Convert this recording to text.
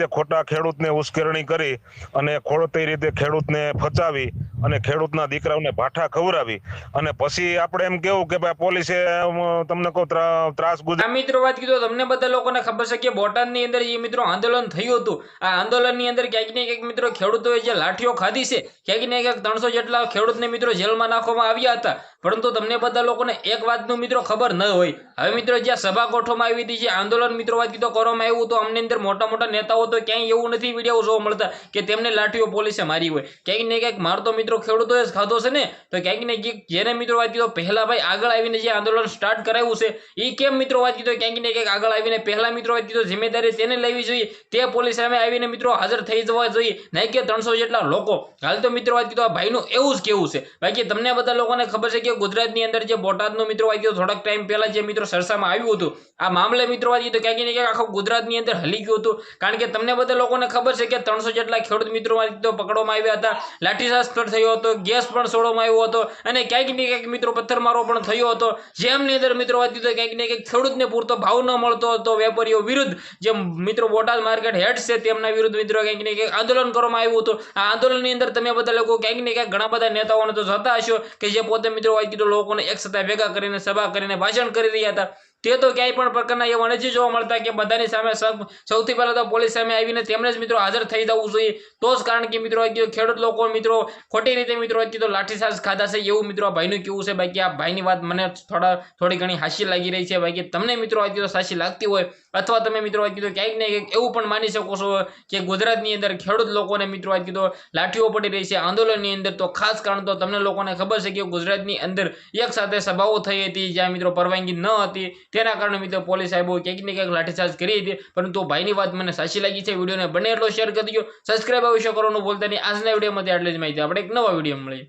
રીતે ખોટા ખેડૂતને ઉશ્કેરણી કરી અને ખોટી રીતે ખેડૂતને ફચાવી અને ખેડૂતના દીકરાઓને ભાઠા ખવડાવી અને પછી આપણે એમ કેવું કે ભાઈ પોલીસે તમને કહું ત્રાસ આ મિત્રો વાત કીધું તમને બધા લોકોને ખબર છે કે બોટાદની અંદર જે મિત્રો આંદોલન થયું હતું, આ આંદોલનની અંદર ક્યાંક ને ક્યાંક મિત્રો ખેડૂતોએ જે લાઠીઓ ખાધી છે, ક્યાંક ને ક્યાંક 300 જેટલા ખેડૂતને મિત્રો જેલમાં નાખવામાં આવ્યા હતા. પરંતુ તમને બધા લોકોને એક વાતનું મિત્રો ખબર ન હોય. હવે મિત્રો જ્યાં સભા ગોઠવવામાં આવી હતી, જે આંદોલન મિત્રો વાત કીધો કરવામાં આવ્યું તો અમને અંદર મોટા મોટા નેતાઓ તો ક્યાંય એવું નથી વિડીયો જોવા મળતા કે તેમને લાઠીઓ પોલીસે મારી હોય. ક્યાંક ને ક્યાંક માર તો મિત્રો ખેડૂતોએ જ ખાધો છે ને. તો ક્યાંક ને ક્યાંક જેને મિત્રો વાત કીધો પહેલા ભાઈ આગળ આવીને જે આંદોલન સ્ટાર્ટ કરાવ્યું છે એ કેમ મિત્રો વાત કીધો ક્યાંક ને ક્યાંક આગળ આવીને પહેલા મિત્રો વાત કીધો જિમ્મેદારી તેને લેવી જોઈએ, તે પોલીસ સામે આવીને મિત્રો હાજર થઈ જવા જોઈએ, નહીં કે 300 જેટલા લોકો. હાલ તો મિત્રો વાત કીધો આ ભાઈનું એવું જ કેવું છે. બાકી તમને બધા લોકોને ખબર છે કે ગુજરાતની અંદર જે બોટાદનો મિત્રો વાત કીધો થોડાક ટાઈમ પહેલા જે મિત્રો ચર્ચામાં આવ્યું હતું, આ મામલે મિત્રો વાત કીધો ક્યાંક ને ક્યાંક આખું ગુજરાતની અંદર હલી ગયું હતું. કારણ કે તમને બધા લોકોને ખબર છે કે 300 જેટલા ખેડૂત મિત્રો વાત કીધો પકડવામાં આવ્યા હતા, લાઠીચાર્જ પણ થયો હતો, ગેસ પણ છોડવામાં આવ્યો હતો અને ક્યાંક ને ક્યાંક મિત્રો પથ્થરમારો પણ થયો હતો. જેમની અંદર મિત્રો વાત કીધો ક્યાંક ને ક્યાંક ખેડૂતને પૂરતો ભાવ ન મળતો હતો, વેપારીઓ વિરુદ્ધ જે મિત્રો બોટાદ માર્કેટ હેડ છે તેમના વિરુદ્ધ મિત્રો ક્યાંક ને ક્યાંક આંદોલન કરવામાં આવ્યું હતું. આ આંદોલનની અંદર તમે બધા લોકો ક્યાંક ને ક્યાંક ઘણા બધા નેતાઓને તો જોતા હશો કે જે પોતે મિત્રો વાત કીધો લોકોને એક સાથે ભેગા કરીને સભા કરીને ભાષણ કરી રહ્યા હતા. તે તો ક્યાંય પણ પ્રકારના એવા નથી જોવા મળતા કે બધાની સામે સૌથી પહેલા તો પોલીસ સામે આવીને તેમણે જ મિત્રો હાજર થઈ જવું જોઈએ. તો જ કારણ કે મિત્રો ખેડૂત લોકો મિત્રો ખોટી રીતે મિત્રો લાઠીચાર્જ ખાધા છે એવું મિત્રો આ ભાઈનું કેવું છે. બાકી આ ભાઈની વાત મને થોડી ઘણી હાસ્ય લાગી રહી છે. બાકી તમને મિત્રો સાચી લાગતી હોય અથવા તમે મિત્રો ક્યાંક ને ક્યાંક એવું પણ માની શકો છો કે ગુજરાતની અંદર ખેડૂત લોકોને મિત્રો લાઠીઓ પડી રહી છે આંદોલનની અંદર, તો ખાસ કારણ તો તમને લોકોને ખબર છે કે ગુજરાતની અંદર એક સાથે સભાઓ થઈ હતી જ્યાં મિત્રો પરવાનગી ન હતી, તેના કારણે મિત્રો પોલીસ સાહેબો ક્યાંક ને ક્યાંક લાઠીચાર્જ કરી હતી. પરંતુ ભાઈની વાત મને સાચી લાગી છે. વિડીયોને બને એટલો શેર કરી દો, સબસ્ક્રાઇબ અવશ્ય કરવાનું ભૂલતા નહીં. આજના વિડીયોમાંથી આટલી જ માહિતી, આપણે એક નવા વિડીયો મળીએ.